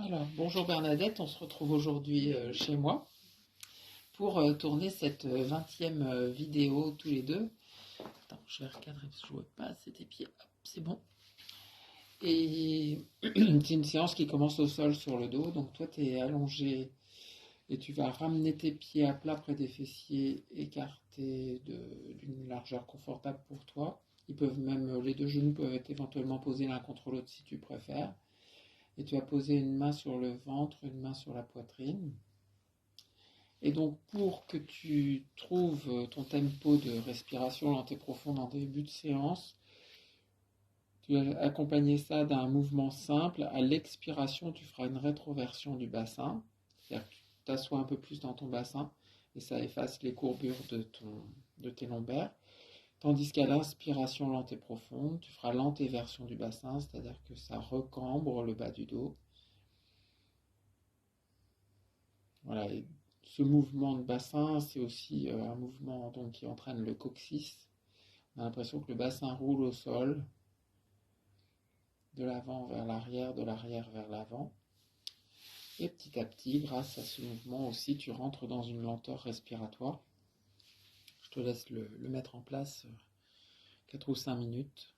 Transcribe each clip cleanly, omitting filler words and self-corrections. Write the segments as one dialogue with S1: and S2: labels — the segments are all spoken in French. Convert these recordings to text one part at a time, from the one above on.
S1: Alors, bonjour Bernadette, on se retrouve aujourd'hui chez moi pour tourner cette 20e vidéo tous les deux. Attends, je vais recadrer parce que je ne vois pas assez tes pieds. Hop, c'est bon. Et c'est une séance qui commence au sol sur le dos. Donc toi, tu es allongé et tu vas ramener tes pieds à plat près des fessiers, écartés d'une largeur confortable pour toi. Ils peuvent même, les deux genoux peuvent être éventuellement posés l'un contre l'autre si tu préfères. Et tu vas poser une main sur le ventre, une main sur la poitrine. Et donc, pour que tu trouves ton tempo de respiration lente et profonde en début de séance, tu vas accompagner ça d'un mouvement simple. À l'expiration, tu feras une rétroversion du bassin. C'est-à-dire que tu t'assois un peu plus dans ton bassin et ça efface les courbures de tes lombaires. Tandis qu'à l'inspiration lente et profonde, tu feras l'antéversion du bassin, c'est-à-dire que ça recambre le bas du dos. Voilà, et ce mouvement de bassin, c'est aussi un mouvement donc, qui entraîne le coccyx. On a l'impression que le bassin roule au sol, de l'avant vers l'arrière, de l'arrière vers l'avant. Et petit à petit, grâce à ce mouvement aussi, tu rentres dans une lenteur respiratoire. Je te laisse le mettre en place 4 ou 5 minutes.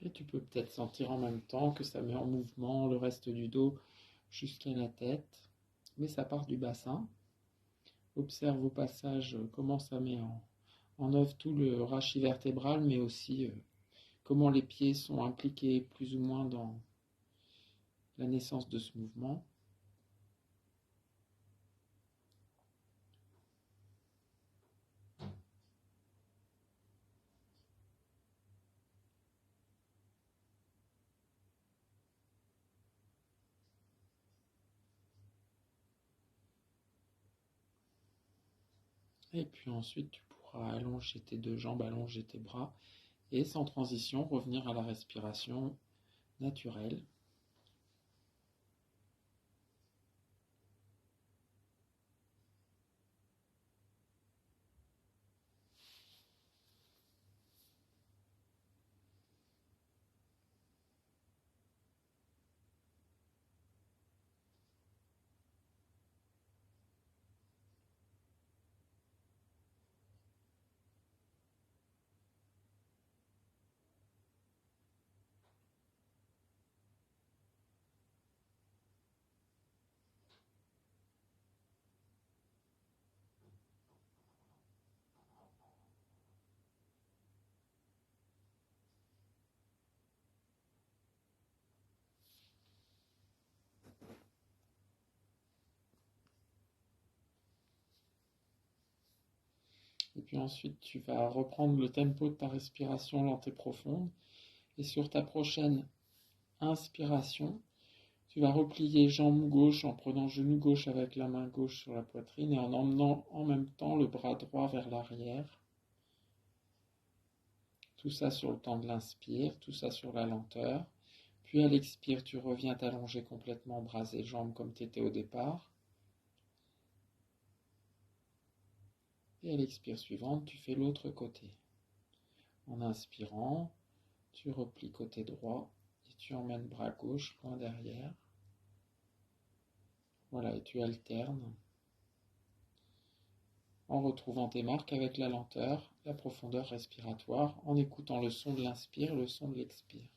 S1: Et tu peux peut-être sentir en même temps que ça met en mouvement le reste du dos jusqu'à la tête. Mais ça part du bassin. Observe au passage comment ça met en œuvre tout le rachis vertébral, mais aussi comment les pieds sont impliqués plus ou moins dans la naissance de ce mouvement. Et puis ensuite, tu pourras allonger tes deux jambes, allonger tes bras, et sans transition, revenir à la respiration naturelle. Et puis ensuite, tu vas reprendre le tempo de ta respiration lente et profonde. Et sur ta prochaine inspiration, tu vas replier jambe gauche en prenant genou gauche avec la main gauche sur la poitrine et en emmenant en même temps le bras droit vers l'arrière. Tout ça sur le temps de l'inspire, tout ça sur la lenteur. Puis à l'expire, tu reviens t'allonger complètement, bras et jambes comme tu étais au départ. Et à l'expire suivante, tu fais l'autre côté. En inspirant, tu replies côté droit et tu emmènes bras gauche loin derrière. Voilà, et tu alternes en retrouvant tes marques avec la lenteur, la profondeur respiratoire, en écoutant le son de l'inspire, le son de l'expire.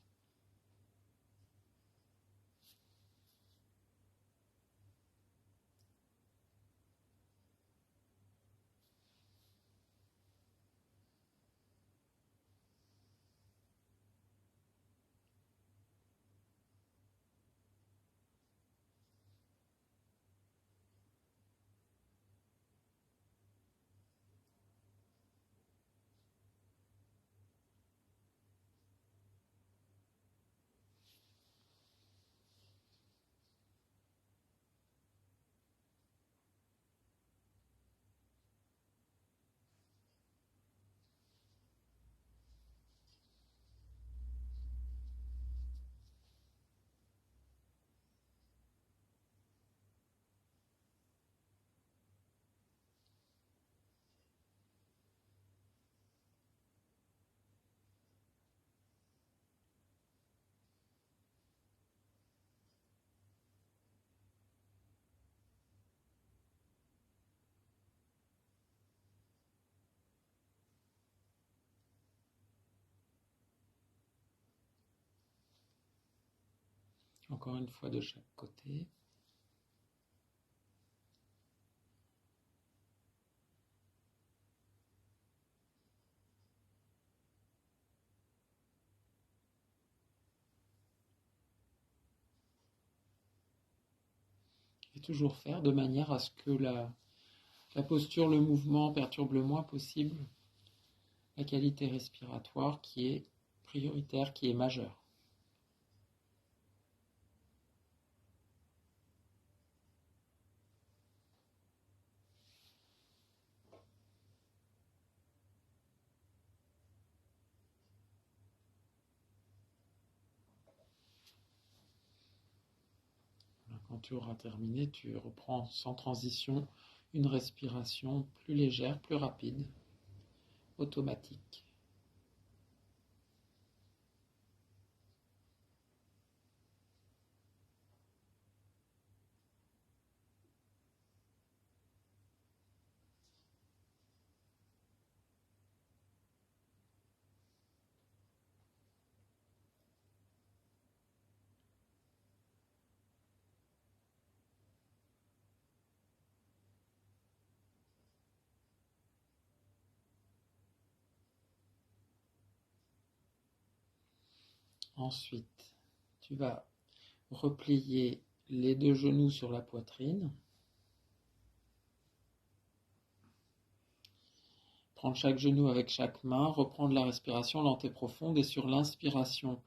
S1: Encore une fois de chaque côté. Et toujours faire de manière à ce que la posture, le mouvement perturbe le moins possible la qualité respiratoire qui est prioritaire, qui est majeure. Quand tu auras terminé, tu reprends sans transition une respiration plus légère, plus rapide, automatique. Ensuite, tu vas replier les deux genoux sur la poitrine. Prendre chaque genou avec chaque main, reprendre la respiration lente et profonde et sur l'inspiration,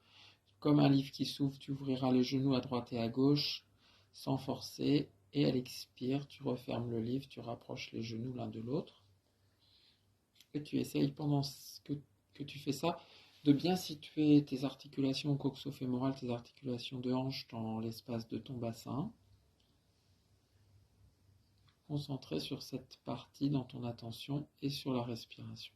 S1: comme un livre qui s'ouvre, tu ouvriras les genoux à droite et à gauche sans forcer et à l'expire, tu refermes le livre, tu rapproches les genoux l'un de l'autre et tu essayes pendant que tu fais ça de bien situer tes articulations coxo-fémorales, tes articulations de hanche dans l'espace de ton bassin. Concentré sur cette partie dans ton attention et sur la respiration.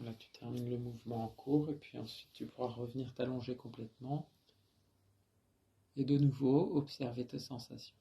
S1: Voilà, tu termines le mouvement en cours et puis ensuite tu pourras revenir t'allonger complètement et de nouveau observer tes sensations.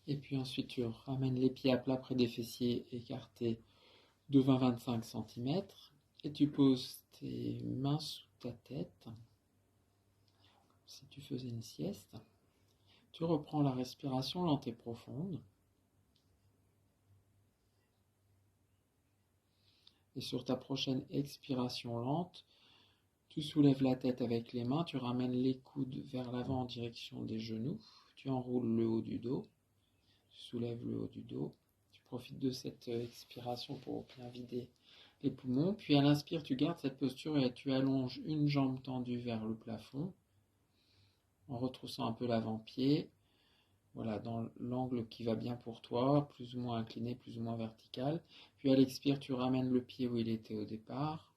S1: Et puis ensuite tu ramènes les pieds à plat près des fessiers écartés de 20-25 cm et tu poses tes mains sous ta tête, comme si tu faisais une sieste. Tu reprends la respiration lente et profonde. Et sur ta prochaine expiration lente, tu soulèves la tête avec les mains, tu ramènes les coudes vers l'avant en direction des genoux, tu enroules le haut du dos, tu soulèves le haut du dos, tu profites de cette expiration pour bien vider les poumons, puis à l'inspire, tu gardes cette posture et tu allonges une jambe tendue vers le plafond, en retroussant un peu l'avant-pied, voilà, dans l'angle qui va bien pour toi, plus ou moins incliné, plus ou moins vertical. Puis à l'expire, tu ramènes le pied où il était au départ,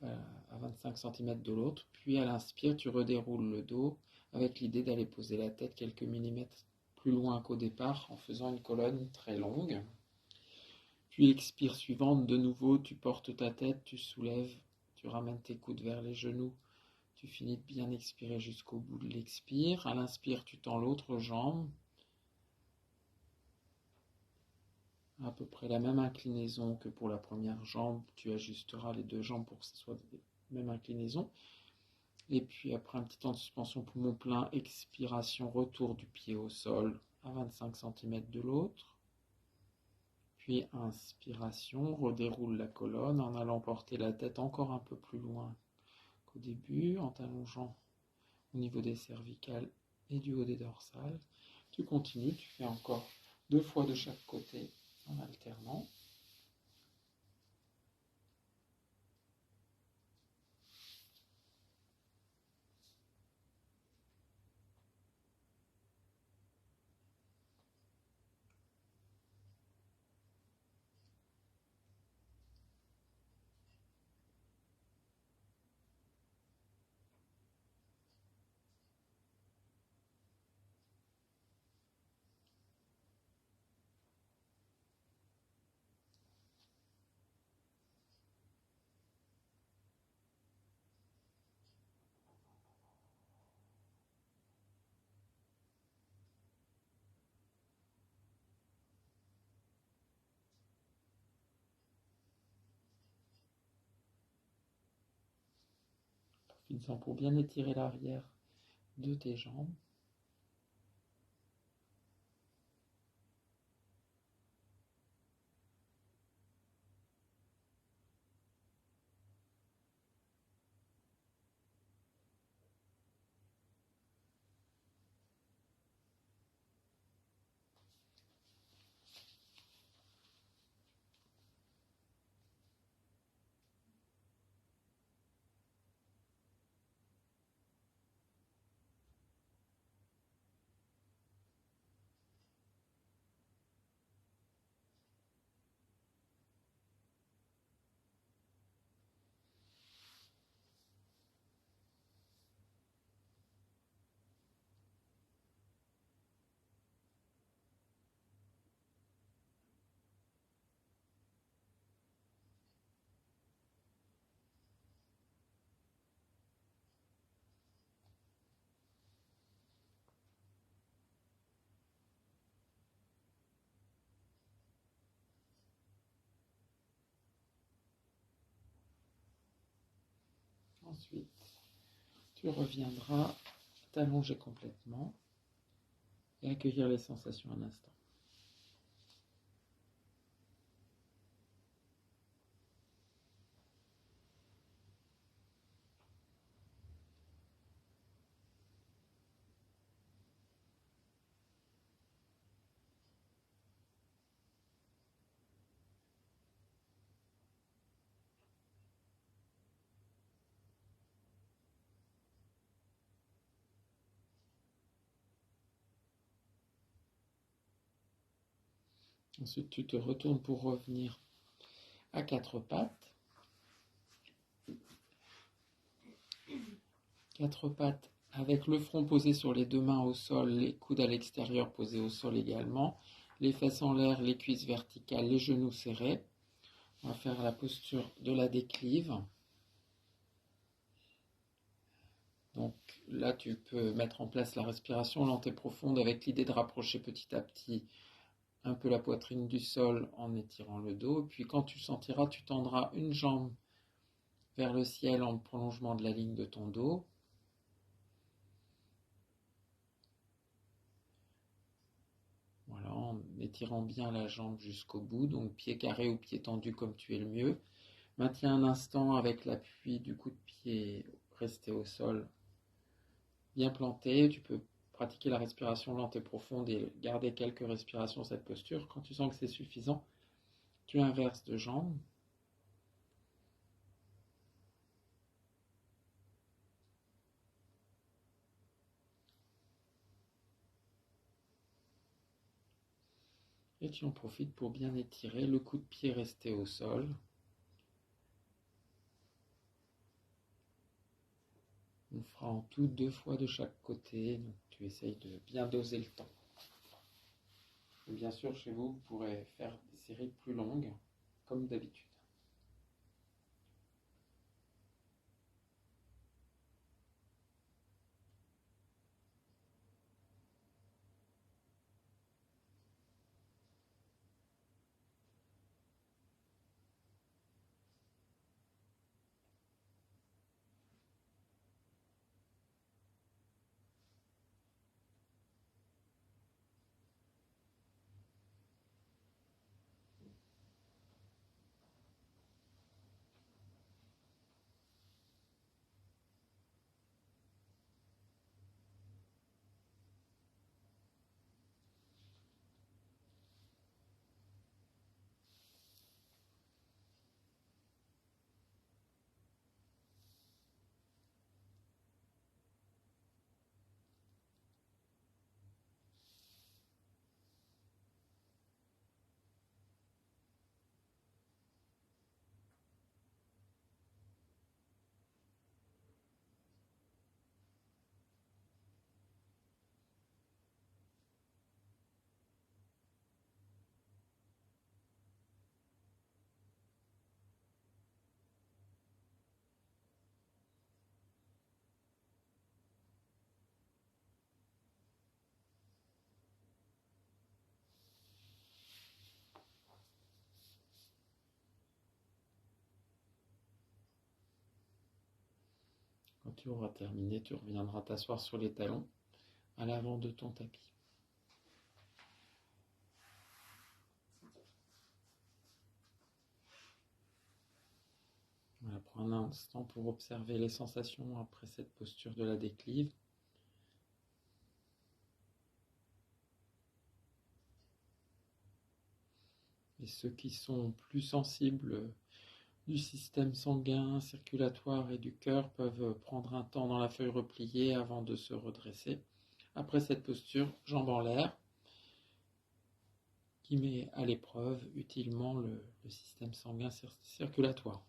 S1: à 25 cm de l'autre. Puis à l'inspire, tu redéroules le dos avec l'idée d'aller poser la tête quelques millimètres plus loin qu'au départ en faisant une colonne très longue. Puis expire suivante, de nouveau, tu portes ta tête, tu soulèves, tu ramènes tes coudes vers les genoux. Tu finis de bien expirer jusqu'au bout de l'expire. À l'inspire, tu tends l'autre jambe. À peu près la même inclinaison que pour la première jambe. Tu ajusteras les deux jambes pour que ce soit la même inclinaison. Et puis après un petit temps de suspension poumon plein, expiration, retour du pied au sol à 25 cm de l'autre. Puis inspiration, redéroule la colonne en allant porter la tête encore un peu plus loin qu'au début, en t'allongeant au niveau des cervicales et du haut des dorsales. Tu continues, tu fais encore 2 fois de chaque côté en alternant. Finissant pour bien étirer l'arrière de tes jambes. Ensuite, tu reviendras t'allonger complètement et accueillir les sensations un instant. Ensuite, tu te retournes pour revenir à quatre pattes. Quatre pattes avec le front posé sur les deux mains au sol, les coudes à l'extérieur posés au sol également, les fesses en l'air, les cuisses verticales, les genoux serrés. On va faire la posture de la déclive. Donc là, tu peux mettre en place la respiration lente et profonde avec l'idée de rapprocher petit à petit un peu la poitrine du sol en étirant le dos. Puis quand tu sentiras, tu tendras une jambe vers le ciel en prolongement de la ligne de ton dos. Voilà, en étirant bien la jambe jusqu'au bout, donc pied carré ou pied tendu comme tu es le mieux. Maintiens un instant avec l'appui du coup de pied resté au sol, bien planté. Tu peux pratiquer la respiration lente et profonde et garder quelques respirations cette posture. Quand tu sens que c'est suffisant, tu inverses de jambe. Et tu en profites pour bien étirer le coup de pied resté au sol. On fera en tout 2 fois de chaque côté, donc tu essayes de bien doser le temps. Et bien sûr, chez vous, vous pourrez faire des séries plus longues, comme d'habitude. Quand tu auras terminé, tu reviendras t'asseoir sur les talons à l'avant de ton tapis. Voilà, prends un instant pour observer les sensations après cette posture de la déclive. Et ceux qui sont plus sensibles du système sanguin, circulatoire et du cœur peuvent prendre un temps dans la feuille repliée avant de se redresser. Après cette posture, jambes en l'air, qui met à l'épreuve utilement le système sanguin circulatoire.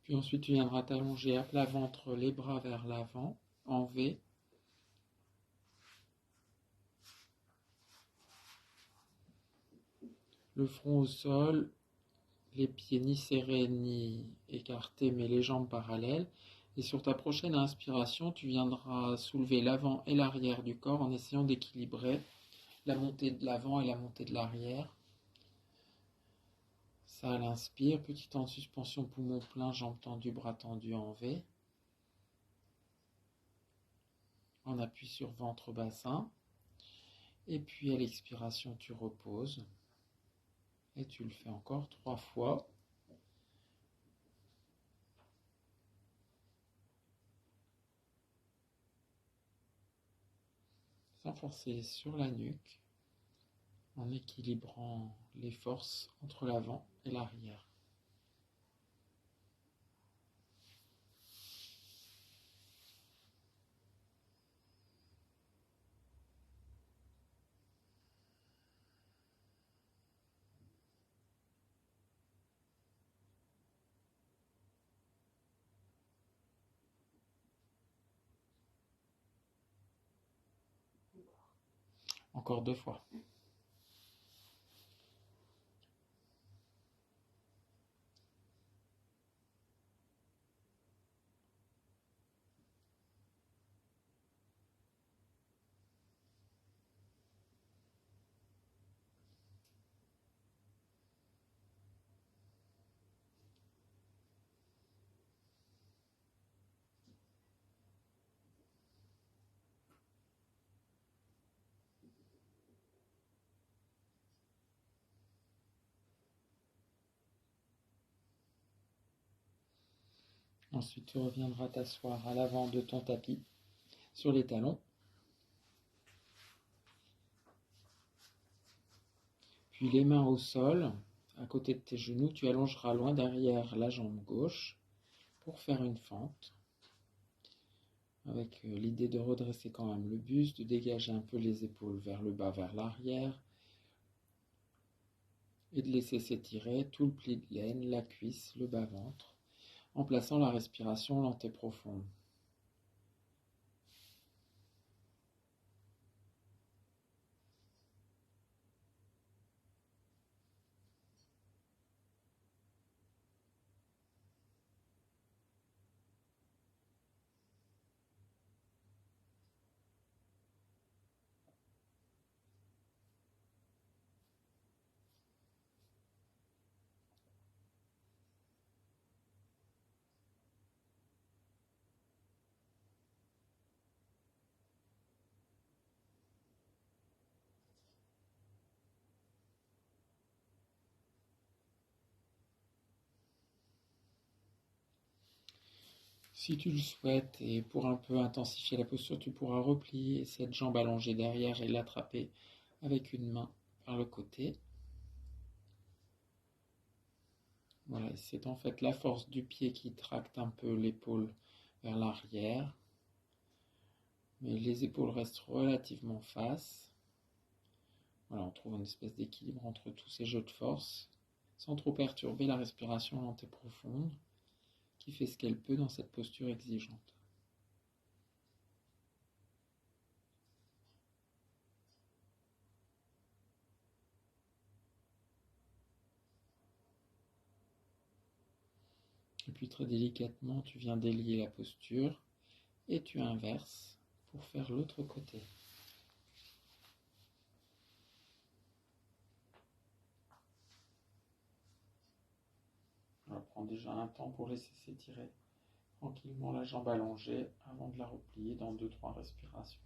S1: Puis ensuite, tu viendras t'allonger à plat ventre, les bras vers l'avant, en V. Le front au sol, les pieds ni serrés ni écartés, mais les jambes parallèles. Et sur ta prochaine inspiration, tu viendras soulever l'avant et l'arrière du corps en essayant d'équilibrer la montée de l'avant et la montée de l'arrière. Ça à l'inspire, petit temps de suspension, poumon plein, jambes tendues, bras tendus en V. On appuie sur ventre bassin. Et puis à l'expiration, tu reposes. Et tu le fais encore 3 fois. Sans forcer sur la nuque, en équilibrant les forces entre l'avant et l'arrière. Encore 2 fois. Ensuite, tu reviendras t'asseoir à l'avant de ton tapis, sur les talons. Puis les mains au sol, à côté de tes genoux, tu allongeras loin derrière la jambe gauche pour faire une fente. Avec l'idée de redresser quand même le buste, de dégager un peu les épaules vers le bas, vers l'arrière. Et de laisser s'étirer tout le pli de laine, la cuisse, le bas-ventre, en plaçant la respiration lente et profonde. Si tu le souhaites, et pour un peu intensifier la posture, tu pourras replier cette jambe allongée derrière et l'attraper avec une main par le côté. Voilà, c'est en fait la force du pied qui tracte un peu l'épaule vers l'arrière. Mais les épaules restent relativement face. Voilà, on trouve une espèce d'équilibre entre tous ces jeux de force, sans trop perturber la respiration lente et profonde, qui fait ce qu'elle peut dans cette posture exigeante. Et puis très délicatement, tu viens délier la posture et tu inverses pour faire l'autre côté. On prend déjà un temps pour laisser s'étirer tranquillement la jambe allongée avant de la replier dans 2-3 respirations.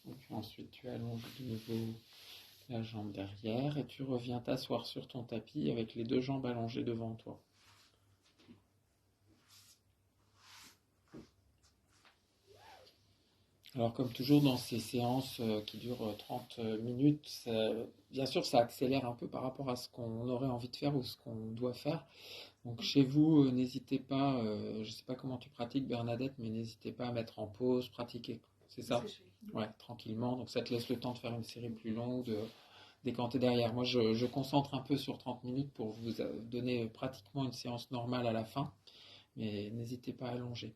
S1: Et puis ensuite, tu allonges de nouveau la jambe derrière et tu reviens t'asseoir sur ton tapis avec les 2 jambes allongées devant toi. Alors comme toujours dans ces séances qui durent 30 minutes, bien sûr ça accélère un peu par rapport à ce qu'on aurait envie de faire ou ce qu'on doit faire. Donc chez vous, n'hésitez pas, je ne sais pas comment tu pratiques Bernadette, mais n'hésitez pas à mettre en pause, pratiquer. C'est ça? Ouais, tranquillement. Donc ça te laisse le temps de faire une série plus longue, de décanter derrière. Moi je concentre un peu sur 30 minutes pour vous donner pratiquement une séance normale à la fin. mais n'hésitez pas à allonger.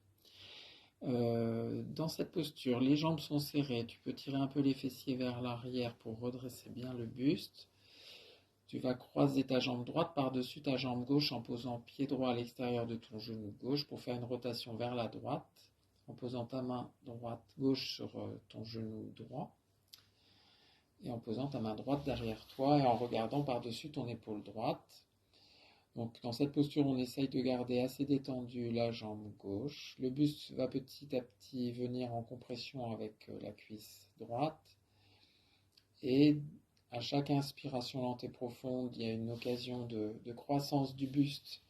S1: Dans cette posture, les jambes sont serrées, tu peux tirer un peu les fessiers vers l'arrière pour redresser bien le buste. Tu vas croiser ta jambe droite par-dessus ta jambe gauche en posant pied droit à l'extérieur de ton genou gauche pour faire une rotation vers la droite, en posant ta main gauche sur ton genou droit et en posant ta main droite derrière toi et en regardant par-dessus ton épaule droite. Donc dans cette posture, on essaye de garder assez détendue la jambe gauche. Le buste va petit à petit venir en compression avec la cuisse droite. Et à chaque inspiration lente et profonde, il y a une occasion de croissance du buste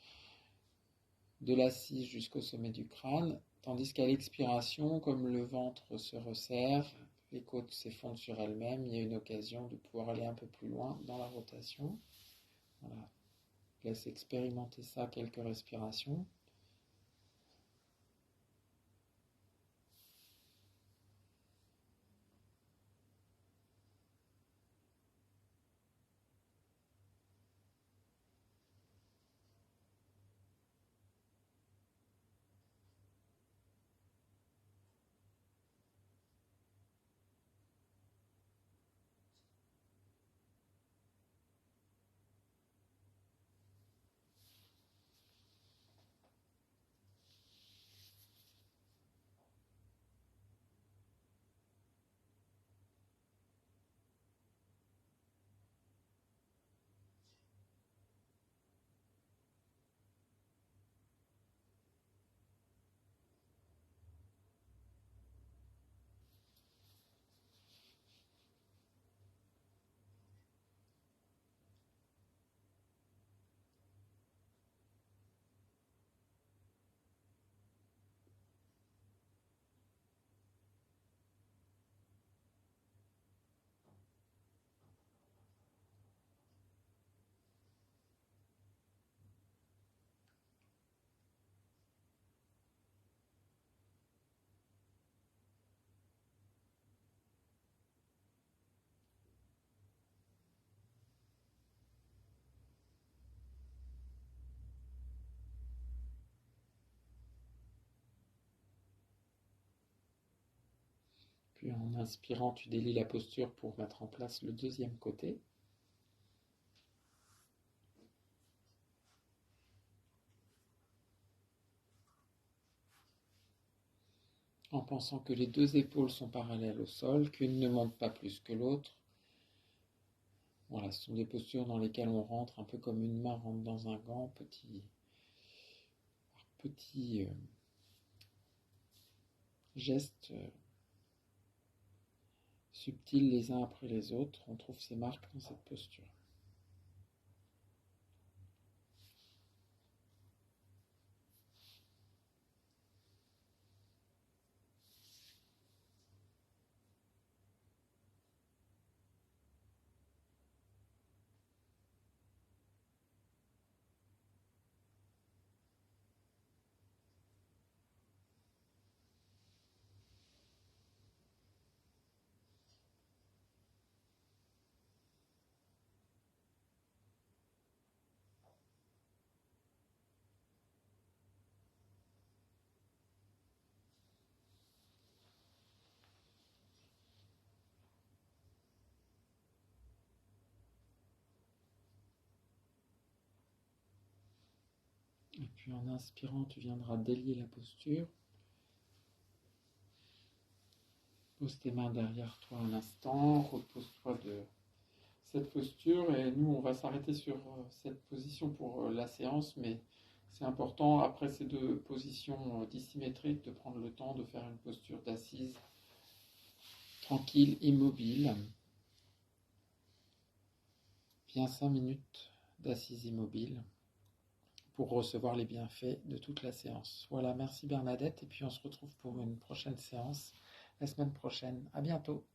S1: de l'assise jusqu'au sommet du crâne. Tandis qu'à l'expiration, comme le ventre se resserre, les côtes s'effondrent sur elles-mêmes, il y a une occasion de pouvoir aller un peu plus loin dans la rotation. Voilà. Laisse expérimenter ça quelques respirations. Puis en inspirant, tu délies la posture pour mettre en place le deuxième côté. En pensant que les deux épaules sont parallèles au sol, qu'une ne monte pas plus que l'autre. Voilà, ce sont des postures dans lesquelles on rentre un peu comme une main rentre dans un gant, petit gestes subtils les uns après les autres. On trouve ces marques dans cette posture. Et puis en inspirant, tu viendras délier la posture. Pose tes mains derrière toi un instant, repose-toi de cette posture et nous on va s'arrêter sur cette position pour la séance, mais c'est important après ces deux positions dissymétriques de prendre le temps de faire une posture d'assise tranquille, immobile. Bien 5 minutes d'assise immobile pour recevoir les bienfaits de toute la séance. Voilà, merci Bernadette, et puis on se retrouve pour une prochaine séance la semaine prochaine. À bientôt.